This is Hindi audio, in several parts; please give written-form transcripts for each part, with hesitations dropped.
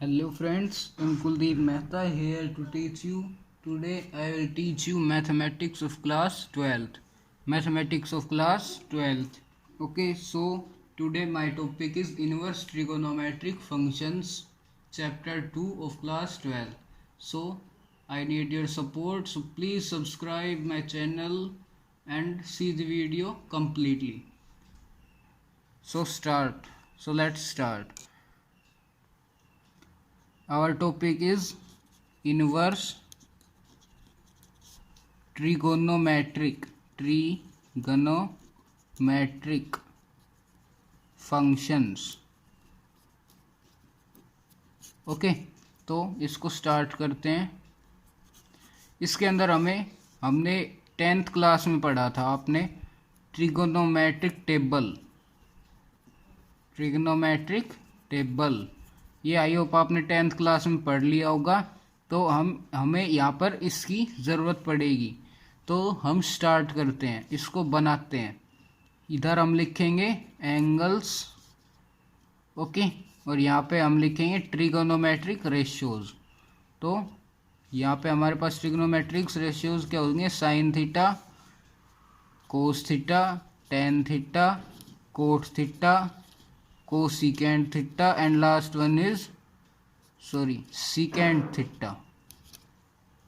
Hello friends, I'm Kuldeep Mehta here to teach you. Today I will teach you mathematics of class 12th. Mathematics of class 12th. Okay, so today my topic is inverse trigonometric functions, chapter 2 of class 12. So I need your support, so please subscribe my channel and see the video completely. So let's start. Our topic is inverse trigonometric functions. Okay, तो इसको स्टार्ट करते हैं। इसके अंदर हमने 10th क्लास में पढ़ा था आपने ट्रिगोनोमेट्रिक टेबल। ये आई होप आपने 10th क्लास में पढ़ लिया होगा। तो हमें यहाँ पर इसकी ज़रूरत पड़ेगी, तो हम स्टार्ट करते हैं, इसको बनाते हैं। इधर हम लिखेंगे एंगल्स, ओके, और यहाँ पे हम लिखेंगे ट्रिगोनोमेट्रिक रेशियोज। तो यहाँ पे हमारे पास ट्रिगोनोमेट्रिक रेशियोज क्या होंगे? Sine theta, cos theta, tan theta, cot theta, cosecant theta and last one is secant theta.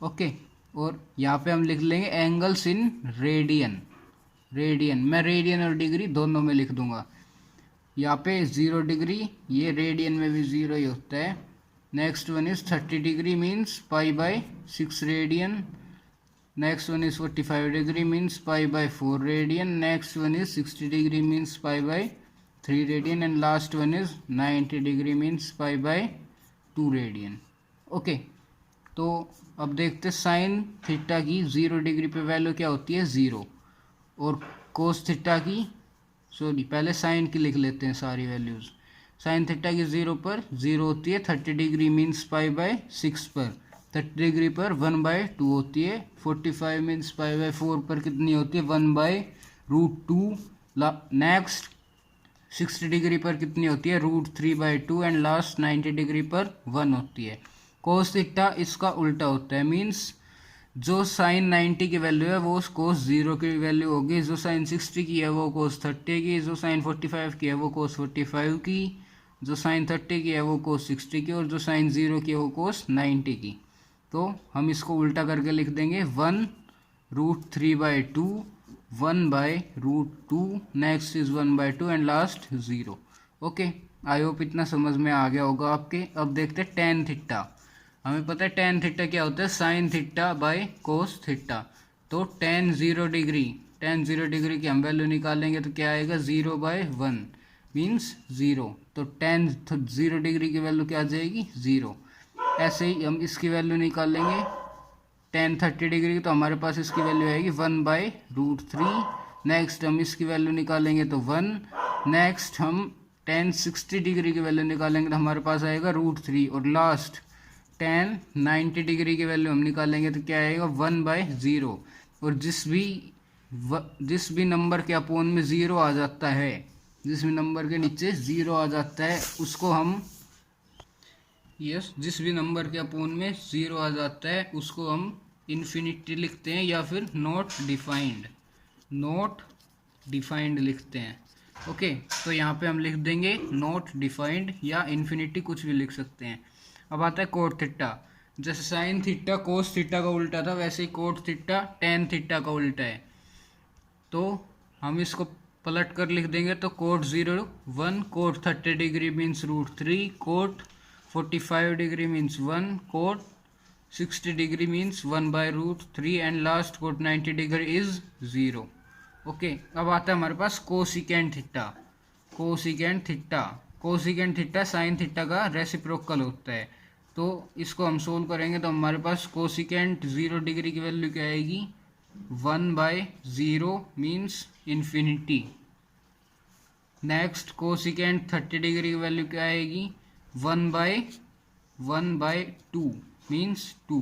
Okay, और यहाँ पे हम लिख लेंगे एंगल्स इन रेडियन। मैं रेडियन और डिग्री दोनों में लिख दूंगा। यहाँ पे 0 डिग्री, ये रेडियन में भी 0 ही होता है। Next one is 30 degree means π/6 radian. Next one is 45 degree means π/4 radian. Next one is 60 degree means π/3 radian and last one is 90 degree means π/2 radian. Okay, तो अब देखते साइन थीटा की 0 डिग्री पे वैल्यू क्या होती है? 0। और कोस थीटा की पहले साइन की लिख लेते हैं सारी वैल्यूज़। साइन थीटा की 0 पर 0 होती है। 30 डिग्री मीन्स π/6 पर, 30 डिग्री पर 1/2 होती है। 45 मीन्स π/4 पर कितनी होती है? 1/√2। नेक्स्ट 60 डिग्री पर कितनी होती है? √3/2 एंड लास्ट 90 डिग्री पर 1 होती है। कोस थीटा इसका उल्टा होता है, मीन्स जो साइन 90 की वैल्यू है वो कोस 0 की वैल्यू होगी, जो साइन 60 की है वो कोस 30 की, जो साइन 45 की है वो कोस 45 की, जो साइन 30 की है वो कोस 60 की, और जो साइन 0 की है वो कोस 90 की। तो हम इसको उल्टा करके लिख देंगे 1√3/2, 1/√2, next is 1/2 and last 0। Okay, I hope इतना समझ में आ गया होगा आपके। अब देखते हैं टेन थीटा। हमें पता है टेन थीटा क्या होता है? Sine theta by cos theta. तो टेन 0 डिग्री की हम वैल्यू निकालेंगे तो क्या आएगा? 0/1 मीन्स 0। तो टेन 0 डिग्री की वैल्यू क्या आ जाएगी? 0। ऐसे ही हम इसकी वैल्यू निकालेंगे टेन 30 डिग्री की, तो हमारे पास इसकी वैल्यू आएगी 1/√3। नेक्स्ट हम इसकी वैल्यू निकालेंगे तो 1। नेक्स्ट हम टेन 60 डिग्री की वैल्यू निकालेंगे तो हमारे पास आएगा √3। और लास्ट टेन 90 डिग्री की वैल्यू हम निकालेंगे तो क्या आएगा? 1/0। और जिस भी नंबर के अपोन में 0 आ जाता है, जिस भी नंबर के नीचे 0 आ जाता है उसको हम जिस भी नंबर के अपोन में 0 आ जाता है उसको हम इन्फिनिटी लिखते हैं, या फिर नॉट डिफाइंड लिखते हैं। ओके, तो यहाँ पे हम लिख देंगे नॉट डिफाइंड या इन्फिनिटी, कुछ भी लिख सकते हैं। अब आता है कोट थीटा। जैसे साइन थीटा कोस थीटा का उल्टा था, वैसे ही कोट थीटा टेन थीटा का उल्टा है। तो हम इसको पलट कर लिख देंगे तो cot 0 1, cot 30 degree means √3, cot 45 degree means 1, cot 60 degree means 1/√3 and last cot 90 degree is 0। Okay, अब आता है हमारे पास कोसिकेंट थीटा साइन थीटा का रेसिप्रोकल होता है। तो इसको हम सोल्व करेंगे तो हमारे पास कोसिकेंट 0 डिग्री की वैल्यू क्या आएगी? 1/0 means infinity. Next cosecant 30 degree की वैल्यू क्या आएगी? 1/2 मीन्स 2।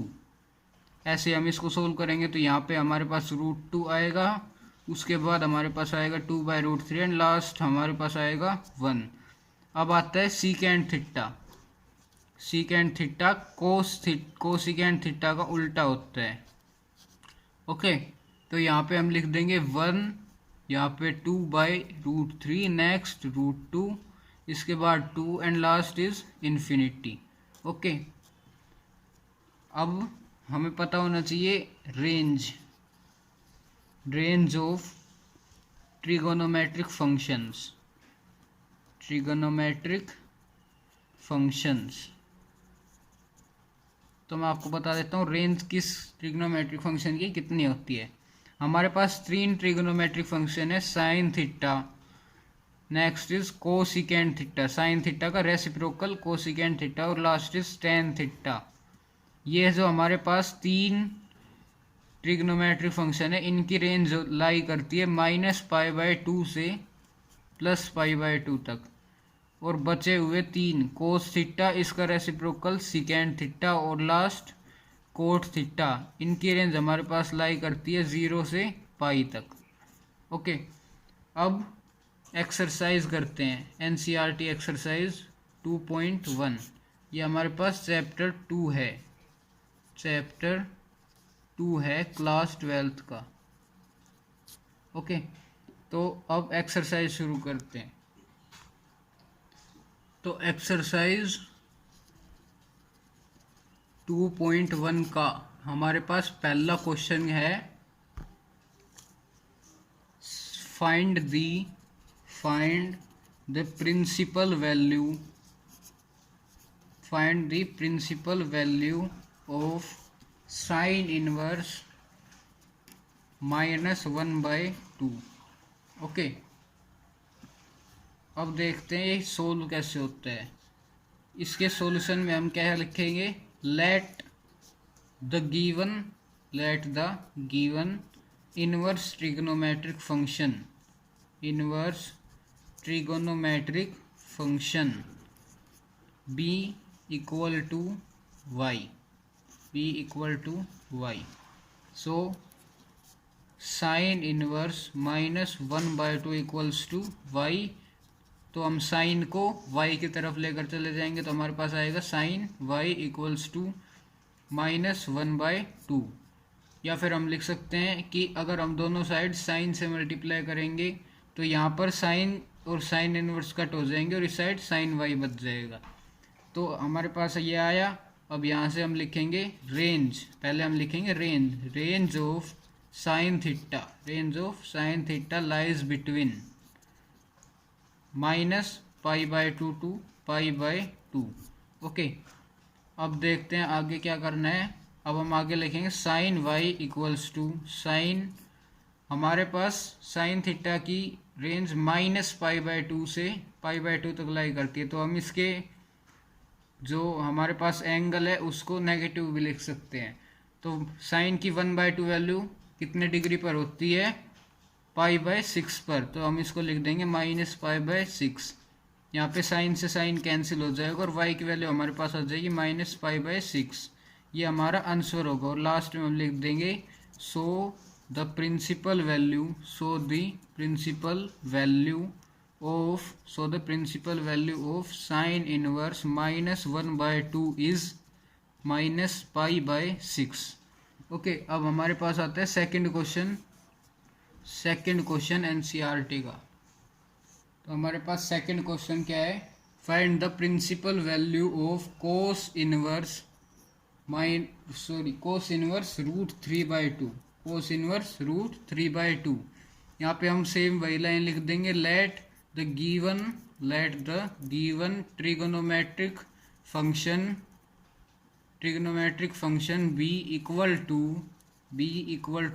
ऐसे हम इसको सोल्व करेंगे तो यहाँ पे हमारे पास √2 आएगा, उसके बाद हमारे पास आएगा 2/√3 एंड लास्ट हमारे पास आएगा 1। अब आता है secant theta. Secant theta cosecant theta का उल्टा होता है। ओके, तो यहाँ पे हम लिख देंगे 1, यहाँ पे 2/√3, नेक्स्ट √2, इसके बाद 2 and last is infinity. Okay, अब हमें पता होना चाहिए रेंज ऑफ ट्रिगोनोमेट्रिक फंक्शंस। तो मैं आपको बता देता हूँ रेंज किस ट्रिग्नोमेट्रिक फंक्शन की कितनी होती है। हमारे पास 3 ट्रिग्नोमेट्रिक फंक्शन है, sine theta, next is cosecant theta, sine theta का रेसिप्रोकल कोसिकेंट थीटा, और लास्ट इज टेन थीटा। ये जो हमारे पास 3 ट्रिग्नोमेट्रिक फंक्शन है, इनकी रेंज लाई करती है -π/2 से +π/2 तक। और बचे हुए 3 कोस थीटा, इसका रेसिप्रोकल सिकेंट थीटा, और लास्ट कोट थीटा, इनकी रेंज हमारे पास लाई करती है 0 से पाई तक। ओके, अब एक्सरसाइज करते हैं, एनसीईआरटी एक्सरसाइज 2.1। ये हमारे पास चैप्टर 2 है क्लास 12th का। ओके, तो अब एक्सरसाइज शुरू करते हैं। तो एक्सरसाइज 2.1 का हमारे पास पहला क्वेश्चन है, find the principal value of sine inverse -1/2। Okay, अब देखते हैं ये सोल्व कैसे होता है। इसके सॉल्यूशन में हम क्या लिखेंगे, let the given inverse trigonometric function be equal to y। So sine inverse -1/2 equals to y। तो हम साइन को y की तरफ लेकर चले जाएंगे, तो हमारे पास आएगा साइन y इक्वल्स टू -1/2। या फिर हम लिख सकते हैं कि अगर हम दोनों साइड साइन से मल्टीप्लाई करेंगे तो यहाँ पर साइन और साइन इनवर्स कट हो जाएंगे और इस साइड साइन y बच जाएगा। तो हमारे पास ये आया। अब यहाँ से हम लिखेंगे पहले हम लिखेंगे range of sine theta lies between -π/2 to π/2। Okay, अब देखते हैं आगे क्या करना है। अब हम आगे लिखेंगे साइन y इक्वल्स टू हमारे पास साइन थीटा की रेंज -π/2 से π/2 तक लाई करती है, तो हम इसके जो हमारे पास एंगल है उसको नेगेटिव भी लिख सकते हैं। तो साइन की 1/2 वैल्यू कितने डिग्री पर होती है, π/6 पर, तो हम इसको लिख देंगे -π/6। यहाँ पे साइन से साइन कैंसिल हो जाएगा और y की वैल्यू हमारे पास आ जाएगी -π/6। ये हमारा आंसर होगा। और लास्ट में हम लिख देंगे so the principal value of sine inverse -1/2 is -π/6। Okay, अब हमारे पास आता है सेकंड क्वेश्चन एनसीईआरटी का। तो हमारे पास सेकंड क्वेश्चन क्या है, find the principal value of cos inverse √3/2। यहाँ पे हम सेम वही लाइन लिख देंगे, let the given trigonometric function b equal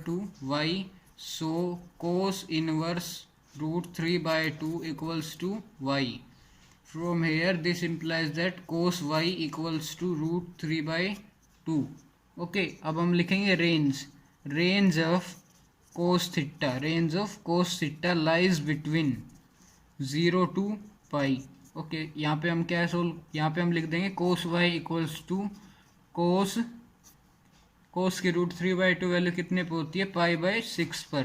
to y। So cos inverse √3/2 equals to y. From here this implies that cos y equals to √3/2। Okay, अब हम लिखेंगे range of cos theta lies between 0 to pi. Okay, यहाँ पे हम लिख देंगे कोस y इक्वल्स टू कोस की √3/2 वैल्यू कितने पे होती है, π/6 पर।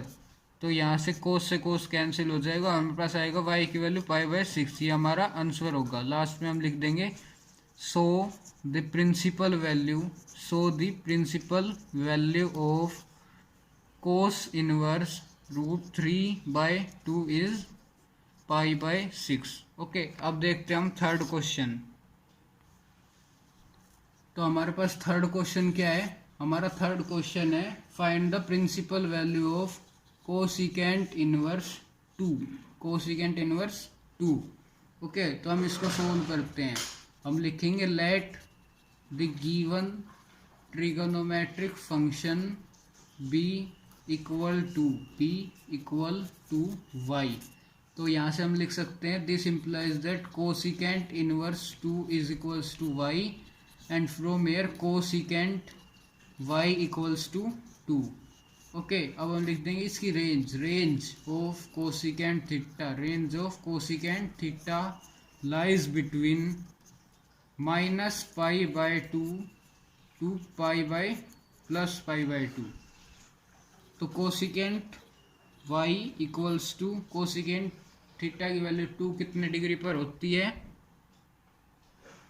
तो यहाँ से कोस कैंसिल हो जाएगा, हमारे पास आएगा y की वैल्यू π/6। ये हमारा आंसर होगा। लास्ट में हम लिख देंगे so the principal value of cos inverse √3/2 is π/6। Okay, अब देखते हैं हम थर्ड क्वेश्चन। तो हमारे पास थर्ड क्वेश्चन क्या है? हमारा थर्ड क्वेश्चन है find the principal value of cosecant inverse 2। Okay, तो हम इसको सोल्व करते हैं। हम लिखेंगे let the given trigonometric function be equal to y. तो यहाँ से हम लिख सकते हैं this implies that cosecant inverse 2 is equals to y and from here cosecant y equals to 2। Okay, अब हम लिख देंगे इसकी range of cosecant theta lies between -π/2 to π/+π/2। तो cosecant y equals to cosecant theta की वैल्यू 2 कितने डिग्री पर होती है?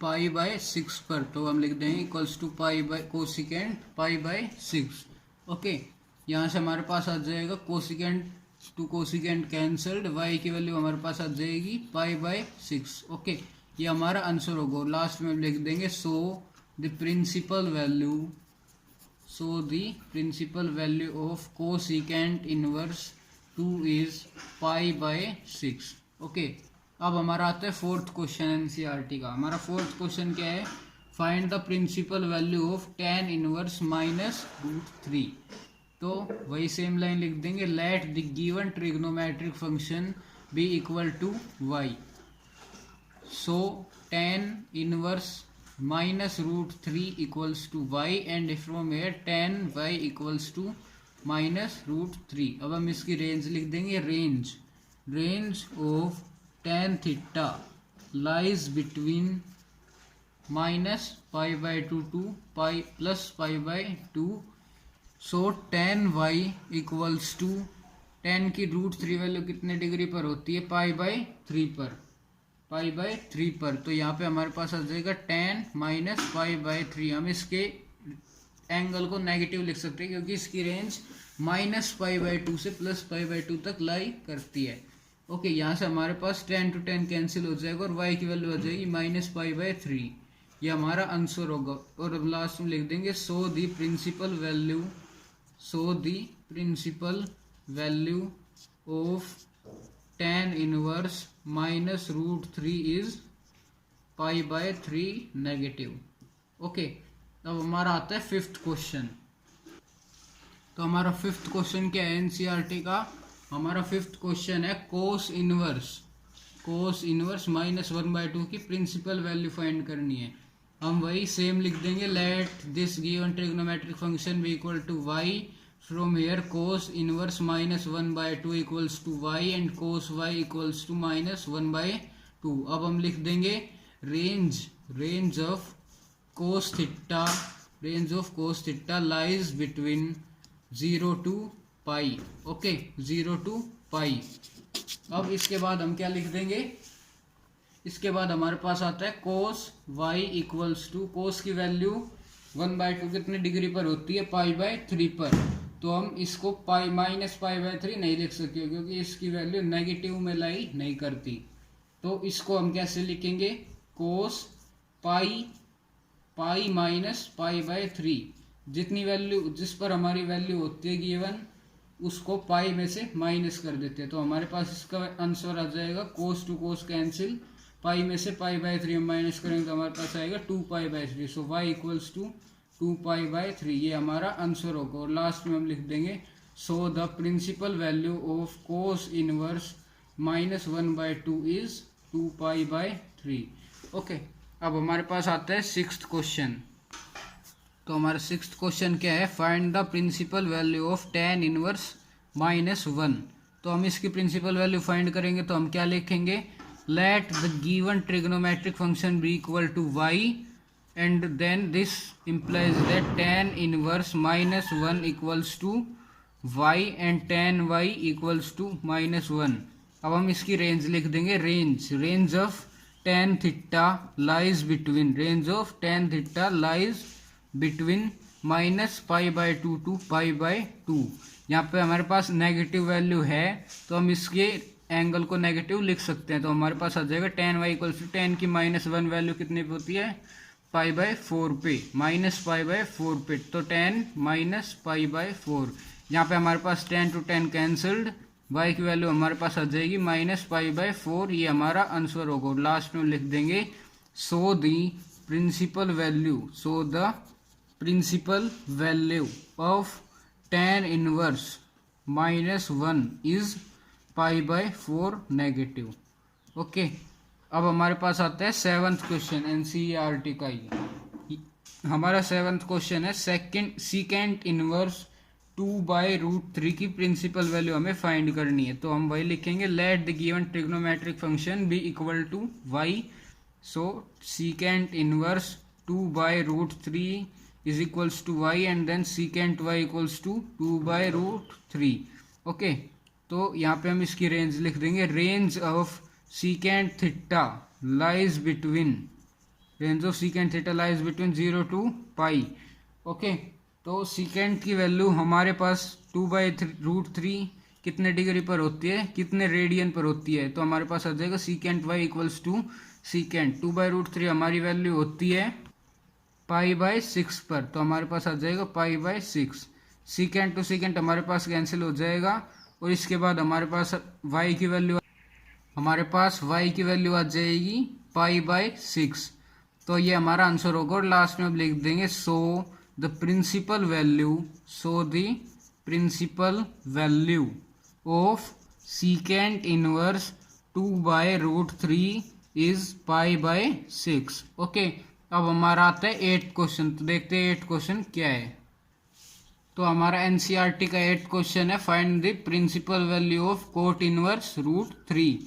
π/6 पर। तो हम लिख देंगे इक्वल्स टू कोसिकेंट π/6। ओके, यहाँ से हमारे पास आ जाएगा कोसिकेंट कैंसल्ड, y की वैल्यू हमारे पास आ जाएगी π/6। ओके, ये हमारा आंसर होगा। लास्ट में हम लिख देंगे so the principal value of cosecant inverse 2 is π/6। Okay, अब हमारा आता है फोर्थ क्वेश्चन एनसीईआरटी का। हमारा फोर्थ क्वेश्चन क्या है? Find the principal value of tan inverse -√3। तो वही सेम लाइन लिख देंगे let the given trigonometric function be equal to y. So tan inverse -√3 equals to y and from here tan y equals to -√3। अब हम इसकी रेंज लिख देंगे range of tan theta lies between -π/2 to π+π/2। So tan y equals to tan की √3 वैल्यू कितने डिग्री पर होती है? π/3 पर। तो यहाँ पे हमारे पास आ जाएगा tan -π/3। हम इसके एंगल को नेगेटिव लिख सकते हैं क्योंकि इसकी रेंज -π/2 से +π/2 तक लाई करती है। ओके, यहाँ से हमारे पास tan to tan कैंसिल हो जाएगा और y की वैल्यू आ जाएगी -π/3। ये हमारा आंसर होगा। और अब लास्ट में लिख देंगे so the principal value of tan inverse -√3 is π/3 negative. Okay, अब हमारा आता है फिफ्थ क्वेश्चन। तो हमारा फिफ्थ क्वेश्चन क्या है एनसीईआरटी का? हमारा फिफ्थ क्वेश्चन है कोस इनवर्स -1/2 की प्रिंसिपल वैल्यू फाइंड करनी है। हम वही सेम लिख देंगे let this given trigonometric function be equal to y from here cos inverse -1/2 equals to y and cos y equals to -1/2। अब हम लिख देंगे range of cos theta lies between 0 to π। Okay, 0 to π। अब इसके बाद हम क्या लिख देंगे? इसके बाद हमारे पास आता है कोस y इक्वल्स टू कोस की वैल्यू 1/2 कितने डिग्री पर होती है? π/3 पर। तो हम इसको -π/3 नहीं लिख सकते क्योंकि इसकी वैल्यू नेगेटिव में लाई नहीं करती। तो इसको हम कैसे लिखेंगे? कोस पाई -π/3 जितनी वैल्यू जिस पर हमारी वैल्यू होती है गिवन उसको पाई में से माइनस कर देते हैं। तो हमारे पास इसका आंसर आ जाएगा कोस टू कोस कैंसिल, पाई में से π/3 हम माइनस करेंगे तो हमारे पास आएगा 2π/3। सो y इक्वल्स टू 2π/3। ये हमारा आंसर होगा। और लास्ट में हम लिख देंगे so the principal value of cos inverse -1/2 is 2π/3। Okay, अब हमारे पास आता है सिक्स्थ क्वेश्चन। तो हमारा सिक्स्थ क्वेश्चन क्या है? Find the principal value of tan inverse -1। तो हम इसकी प्रिंसिपल वैल्यू फाइंड करेंगे तो हम क्या लिखेंगे? Let the given trigonometric function be equal to y and then this implies that tan inverse -1 equals to y and tan y equals to -1। अब हम इसकी रेंज लिख देंगे range of tan theta lies between, range of tan theta lies between -π/2 to π/2। यहाँ पे हमारे पास नेगेटिव वैल्यू है तो हम इसके एंगल को नेगेटिव लिख सकते हैं। तो हमारे पास आ जाएगा tan y equals to tan की -1 वैल्यू कितने पे होती है, π/4 पे, -π/4 पे, तो tan -π/4। यहाँ पे हमारे पास tan to tan cancelled, y की वैल्यू हमारे पास आ जाएगी -π/4। ये हमारा आंसर होगा। लास्ट में लिख देंगे so the principal value of tan inverse -1 is π/4 negative. Okay, अब हमारे पास आता है 7th क्वेश्चन एनसीईआरटी का ही। हमारा 7th क्वेश्चन है सेकेंड इनवर्स 2/√3 की प्रिंसिपल वैल्यू हमें फाइंड करनी है। तो हम वही लिखेंगे, let the given trigonometric function be equal to y। So secant inverse 2/√3 is equals to y and then secant y equals to 2/√3। Okay, तो यहाँ पे हम इसकी रेंज लिख देंगे, range of secant theta lies between 0 to π। Okay, तो सेकेंड की वैल्यू हमारे पास 2/√3 कितने डिग्री पर होती है, कितने रेडियन पर होती है। तो हमारे पास आ जाएगा second y equals to second 2/√3 हमारी वैल्यू होती है π/6 पर। तो हमारे पास आ जाएगा π/6। सेकेंड टू सेकेंड हमारे पास कैंसिल हो जाएगा और इसके बाद हमारे पास y की वैल्यू आ जाएगी π/6। तो ये हमारा आंसर होगा। और लास्ट में अब लिख देंगे so the principal value of secant inverse 2/√3 is π/6। Okay, अब हमारा आता है 8th क्वेश्चन। तो देखते हैं 8th क्वेश्चन क्या है। तो हमारा एनसीईआरटी का 8th क्वेश्चन है, find the principal value of cot inverse √3।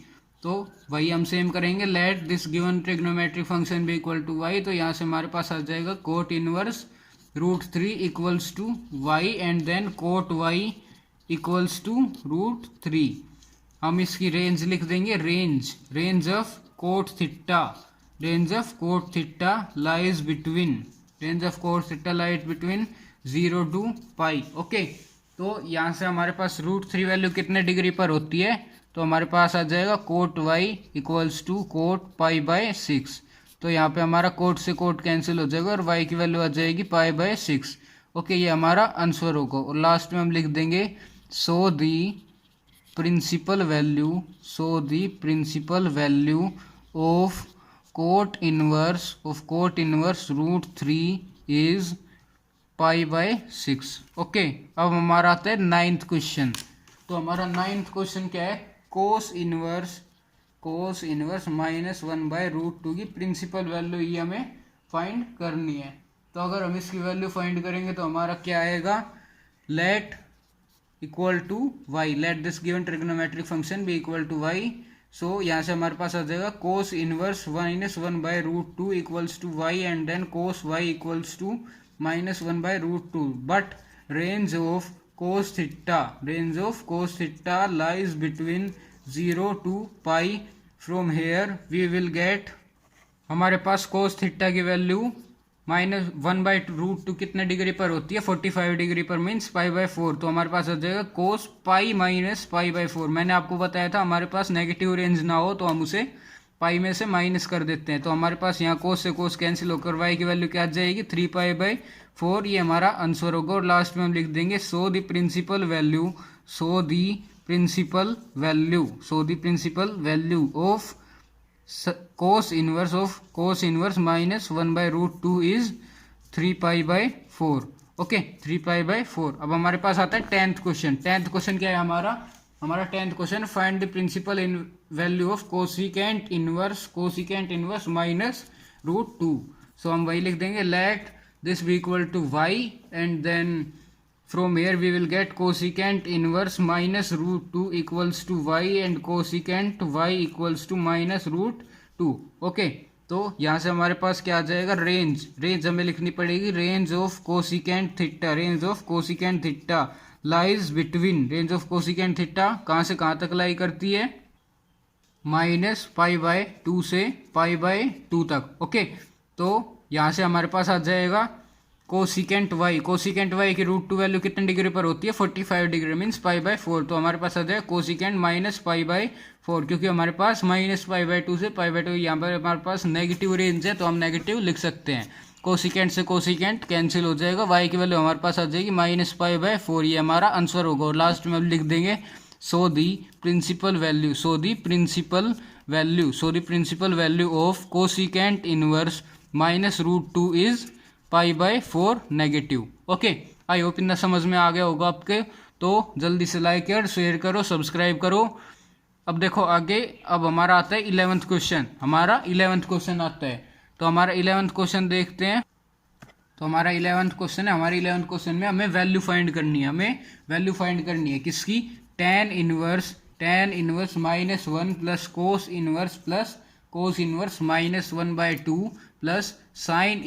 तो वही हम सेम करेंगे, let this given trigonometric function be equal to y। तो यहाँ से हमारे पास आ जाएगा cot inverse √3 equals to y and then cot y equals to √3। हम इसकी रेंज लिख देंगे, range of cot theta lies between 0 to π। Okay, तो यहाँ से हमारे पास √3 वैल्यू कितने डिग्री पर होती है। तो हमारे पास आ जाएगा cot y equals to cot π/6। तो यहाँ पे हमारा कोट से कोट कैंसिल हो जाएगा और y की वैल्यू आ जाएगी π/6। ओके, ये हमारा आंसर होगा। और लास्ट में हम लिख देंगे so the principal value of cot inverse √3 is π/6। Okay, अब हमारा आता है 9th क्वेश्चन। तो हमारा 9th क्वेश्चन क्या है, कोस इनवर्स -1/√2 की प्रिंसिपल वैल्यू ये हमें फाइंड करनी है। तो अगर हम इसकी वैल्यू फाइंड करेंगे तो हमारा क्या आएगा, let equal to y, let this given trigonometric function be equal to y। So यहाँ से हमारे पास आ जाएगा cos inverse -1/√2 equals to y and then cos y equals to -1/√2। But range of cos theta lies between 0 to π। From here we will get, हमारे पास कोस थीटा की वैल्यू -1/√2 कितने डिग्री पर होती है, 45 डिग्री पर, मीन्स π/4। तो हमारे पास आ जाएगा कोस π - π/4। मैंने आपको बताया था हमारे पास नेगेटिव रेंज ना हो तो हम उसे पाई में से माइनस कर देते हैं। तो हमारे पास यहाँ कोस से कोस कैंसिल होकर y की वैल्यू क्या आ जाएगी, 3π/4। ये हमारा आंसर होगा। और लास्ट में हम लिख देंगे so the principal value of cos inverse -1/√2 is 3π/4। Okay, 3π/4। अब हमारे पास आता है 10th क्वेश्चन। 10th क्वेश्चन क्या है हमारा 10th question, find the principal value of cosecant inverse -√2। So हम वही लिख देंगे, let this be equal to y and then from here we will get cosecant inverse -√2 equals to y and cosecant y equals to -√2। Okay, तो यहाँ से हमारे पास क्या आ जाएगा, रेंज हमें लिखनी पड़ेगी, range of cosecant theta lies between, range of cosecant theta कहाँ से कहाँ तक लाई करती है, माइनस पाई बाय 2 से पाई बाय 2 तक। ओके, तो यहाँ से हमारे पास आ जाएगा कोसिकेंट वाई की रूट 2 वैल्यू कितने डिग्री पर होती है 45 डिग्री मीन्स पाई बाय 4। तो हमारे पास आ जाएगा कोसिकेंट माइनस पाई बाय 4, क्योंकि हमारे पास माइनस पाई बाय 2 से पाई बाय 2 यहाँ पर हमारे पास नेगेटिव रेंज है तो हम नेगेटिव लिख सकते हैं। कोसिकेंट से कोसिकेंट कैंसिल हो जाएगा, वाई की वैल्यू हमारे पास आ जाएगी माइनस पाई बाय 4, ये हमारा आंसर होगा। और लास्ट में हम लिख देंगे so the principal value of cosecant inverse minus root 2 is pi by 4 negative. Okay, I hope इतना समझ में आ गया होगा आपके। तो जल्दी से लाइक कर, शेयर करो, सब्सक्राइब करो। अब देखो आगे, अब हमारा आता है 11th क्वेश्चन। हमारा 11th क्वेश्चन आता है, तो हमारा 11th क्वेश्चन देखते हैं। तो हमारा 11th क्वेश्चन है, हमारे 11th क्वेश्चन में हमें वैल्यू फाइंड करनी है किसकी, tan inverse minus 1 plus cos inverse minus 1 by 2 plus sine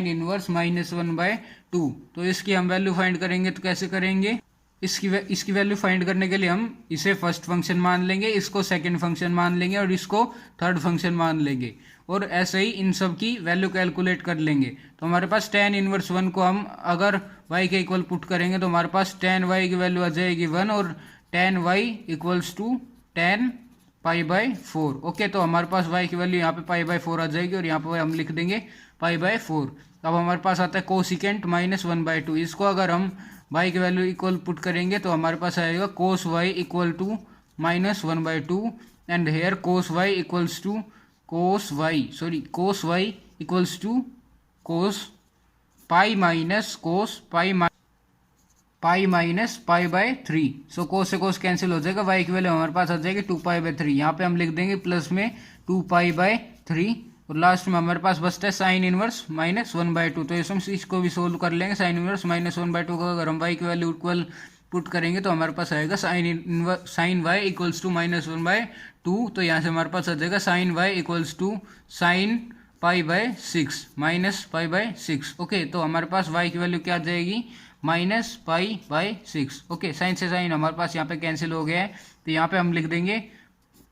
inverse minus 1 by 2। तो इसकी हम वैल्यू फाइंड करेंगे, तो कैसे करेंगे, इसकी वैल्यू फाइंड करने के लिए हम इसे फर्स्ट फंक्शन मान लेंगे, इसको सेकंड फंक्शन मान लेंगे और इसको थर्ड फंक्शन मान लेंगे, और ऐसे ही इन सब की वैल्यू कैलकुलेट कर लेंगे। तो हमारे पास टेन इनवर्स 1 को हम अगर y के इक्वल पुट करेंगे तो हमारे पास टेन y की वैल्यू आ जाएगी 1 और tan y equals to tan pi by 4। Okay, तो हमारे पास y की वैल्यू यहाँ पे पाई बाय 4 आ जाएगी और यहाँ पे हम लिख देंगे पाई बाय 4। अब हमारे पास आता है कोसिकेंट माइनस 1 बाय 2, इसको अगर हम y की वैल्यू इक्वल पुट करेंगे तो हमारे पास आएगा cos y equal to minus 1 by 2 and here cos y equals to cos y equals to cos pi minus pi by 3। So cos से कोस कैंसिल हो जाएगा, y की वैल्यू हमारे पास आ जाएगी 2 पाई बाय 3। यहाँ पे हम लिख देंगे प्लस में 2 पाई बाय 3 और लास्ट में हमारे पास बचता है साइन इनवर्स माइनस 1 बाय 2। तो इसको भी सोल्व कर लेंगे। साइन इनवर्स माइनस 1 बाय 2 को अगर हम y की वैल्यू इक्वल पुट करेंगे तो हमारे पास आएगा sine y equals to minus 1 by 2। तो यहाँ से हमारे पास आ जाएगा sine y equals to sine pi by 6 minus pi by 6। Okay, तो हमारे पास y की वैल्यू क्या आ जाएगी minus pi by 6। Okay, sine से साइन हमारे पास यहाँ पे कैंसिल हो गया है, तो यहाँ पे हम लिख देंगे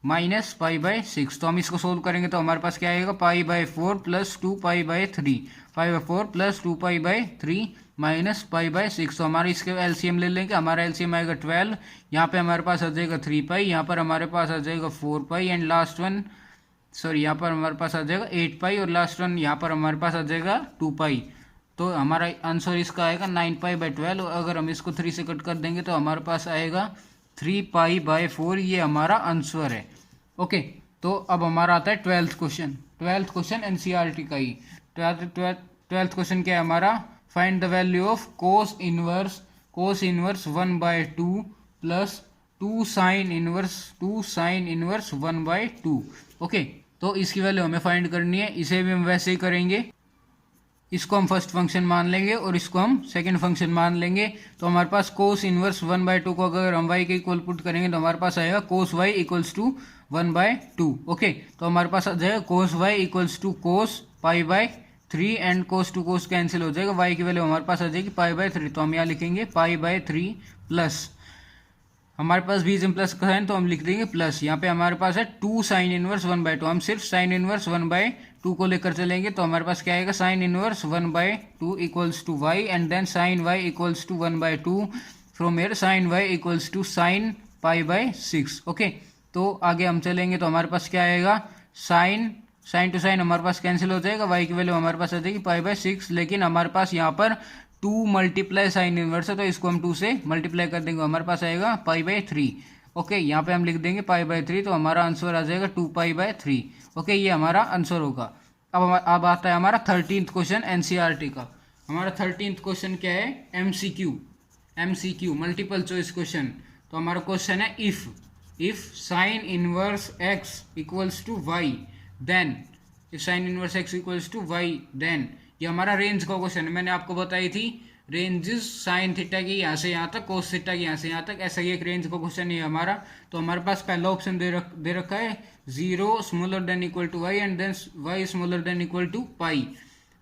माइनस पाई बाय 6। तो हम इसको सोल्व करेंगे तो हमारे पास क्या आएगा पाई by 4 plus 2 pi by 3, pi by 4 plus 2 pi by 3 minus pi by 6। तो हमारे इसके एलसीएम ले लेंगे, हमारा एलसीएम आएगा 12, यहाँ पे हमारे पास आ जाएगा 3 पाई, यहाँ पर हमारे पास आ जाएगा 4 पाई एंड लास्ट वन यहाँ पर हमारे पास आ जाएगा 8 पाई और लास्ट वन यहाँ पर हमारे पास आ जाएगा 2 पाई। तो हमारा आंसर इसका आएगा 9 पाई बाय 12 और अगर हम इसको 3 से कट कर देंगे तो हमारे पास आएगा 3 पाई बाय 4, ये हमारा आंसर है। ओके, तो अब हमारा आता है 12th क्वेश्चन एनसीईआरटी का ही। 12th क्वेश्चन क्या है हमारा, find the value of cos inverse 1 by 2 plus 2 sine inverse 1 by 2। Okay, तो इसकी वैल्यू हमें फाइंड करनी है, इसे भी हम वैसे ही करेंगे। इसको हम फर्स्ट फंक्शन मान लेंगे और इसको हम सेकंड फंक्शन मान लेंगे। तो हमारे पास कोस इनवर्स 1 बाय 2 को अगर हम y के इक्वल पुट करेंगे तो हमारे पास आएगा cos y equals to 1 by 2। Okay, तो हमारे पास आ जाएगा cos y equals to cos pi by 3 and cos to cos cancel हो जाएगा, y की वैल्यू हमारे पास आ जाएगी पाई बाय 3। तो हम यहाँ लिखेंगे पाई बाय 3 प्लस हमारे पास बीच में प्लस का है तो हम लिख देंगे प्लस, यहाँ पे हमारे पास है 2 साइन इनवर्स 1 बाय 2, हम सिर्फ साइन इनवर्स 1 बाय 2 को लेकर चलेंगे तो हमारे पास क्या आएगा sine inverse 1 by 2 equals to y and then sine y equals to 1 by 2 from here sine y equals to sine pi by 6। Okay, तो आगे हम चलेंगे तो हमारे पास क्या आएगा साइन टू साइन हमारे पास कैंसिल हो जाएगा, y की वैल्यू हमारे पास आ जाएगी पाई बाय 6, लेकिन हमारे पास यहाँ पर 2 मल्टीप्लाई साइन इनवर्स है तो इसको हम 2 से मल्टीप्लाई कर देंगे, हमारे पास आएगा पाई बाय 3। ओके, यहाँ पे हम लिख देंगे पाई बाय 3, तो हमारा आंसर आ जाएगा 2 पाई बाय 3। ओके, ये हमारा आंसर होगा। अब आता है हमारा 13th क्वेश्चन एनसीईआरटी का। हमारा 13th क्वेश्चन क्या है, एमसीक्यू मल्टीपल चॉइस क्वेश्चन। तो हमारा क्वेश्चन है if sine inverse x equals to y then ये हमारा रेंज का क्वेश्चन है। मैंने आपको बताई थी रेंजेस साइन थीटा की यहाँ से यहाँ तक, कोस थीटा की यहाँ से यहाँ तक, ऐसा ही एक रेंज का क्वेश्चन है हमारा। तो हमारे पास पहला ऑप्शन दे रखा है 0 smaller than equal to y and then y smaller than equal to pi.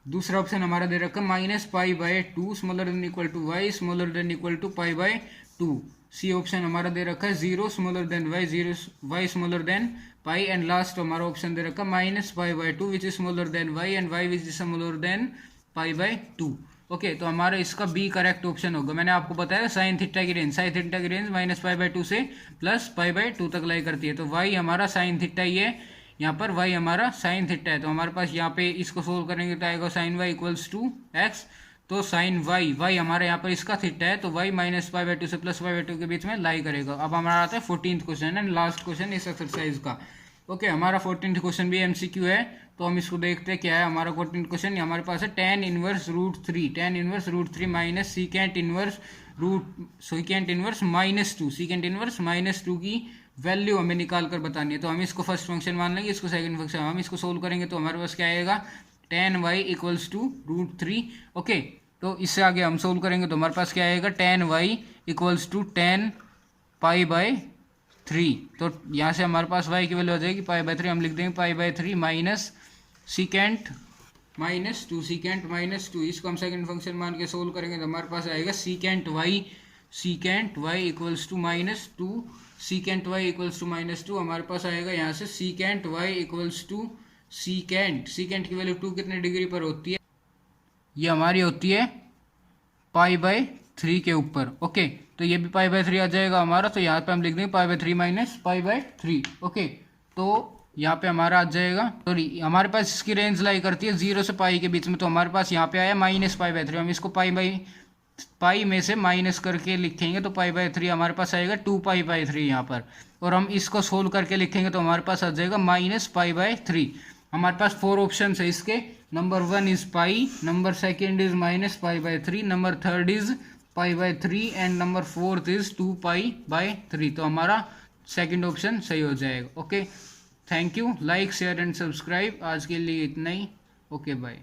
दूसरा ऑप्शन हमारा दे रखा है minus pi by 2 smaller than equal to y smaller than equal to pi by 2। C option हमारा दे रखा है 0 smaller than y, 0 y smaller than pi, and last हमारा ऑप्शन दे रखा है -π/2 which is smaller than y and y which is smaller than π/2। Okay, तो हमारा इसका बी करेक्ट ऑप्शन होगा। मैंने आपको बताया साइन थीटा की रेंज -π/2 से +π/2 तक लाई करती है। तो वाई हमारा साइन थीटा ही है, यहाँ पर वाई हमारा साइन थीटा है। तो हमारे पास यहाँ पे इसको सोल्व करेंगे तो आएगा sine y equals to x. तो साइन वाई, वाई हमारे यहाँ पर इसका थीटा है, तो वाई -π/2 से +π/2 के बीच में लाई करेगा। अब हमारा आता है 14th question and last question इस एक्सरसाइज का। ओके, हमारा 14th क्वेश्चन भी एमसीक्यू है, तो हम इसको देखते हैं क्या है हमारा 14th क्वेश्चन। हमारे पास है tan inverse √3 minus secant inverse -2 की वैल्यू हमें निकाल कर बतानी है। तो हम इसको फर्स्ट फंक्शन मान लेंगे, इसको सेकंड फंक्शन। हम इसको सोल्व करेंगे तो हमारे पास क्या आएगा, tan y equals to √3। Okay, तो इससे आगे हम सोल्व करेंगे तो हमारे पास क्या आएगा, tan y equals to tan π/3। तो यहाँ से हमारे पास y की वैल्यू आ जाएगी π/3, हम लिख देंगे π/3 माइनस सीकेंट -2। इसको हम सेकंड फंक्शन मान के सोल्व करेंगे तो हमारे पास आएगा secant y equals to -2, secant y equals to -2। हमारे पास आएगा यहाँ से secant y equals to secant की वैल्यू 2 कितने डिग्री पर होती है, ये हमारी होती है π/3 के ऊपर। ओके, तो ये भी π/3 आ जाएगा हमारा। तो यहाँ पे हम लिख देंगे π/3 माइनस π/3। ओके, तो यहाँ पे हमारा आ जाएगा, तो हमारे पास इसकी रेंज लाई करती है 0 से पाई के बीच में। तो हमारे पास यहाँ पे आया -π/3, हम इसको पाई में से माइनस करके लिखेंगे तो π/3 हमारे पास आएगा 2π/3 यहाँ पर। और हम इसको सोल्व करके लिखेंगे तो हमारे पास आ जाएगा -π/3। हमारे पास 4 ऑप्शन है इसके। Number 1 is pi, number second is -π/3, number third is π/3 and number 4th is 2π/3। तो हमारा सेकेंड ऑप्शन सही हो जाएगा। Okay, thank you, like share and subscribe. आज के लिए इतना ही। Okay, bye.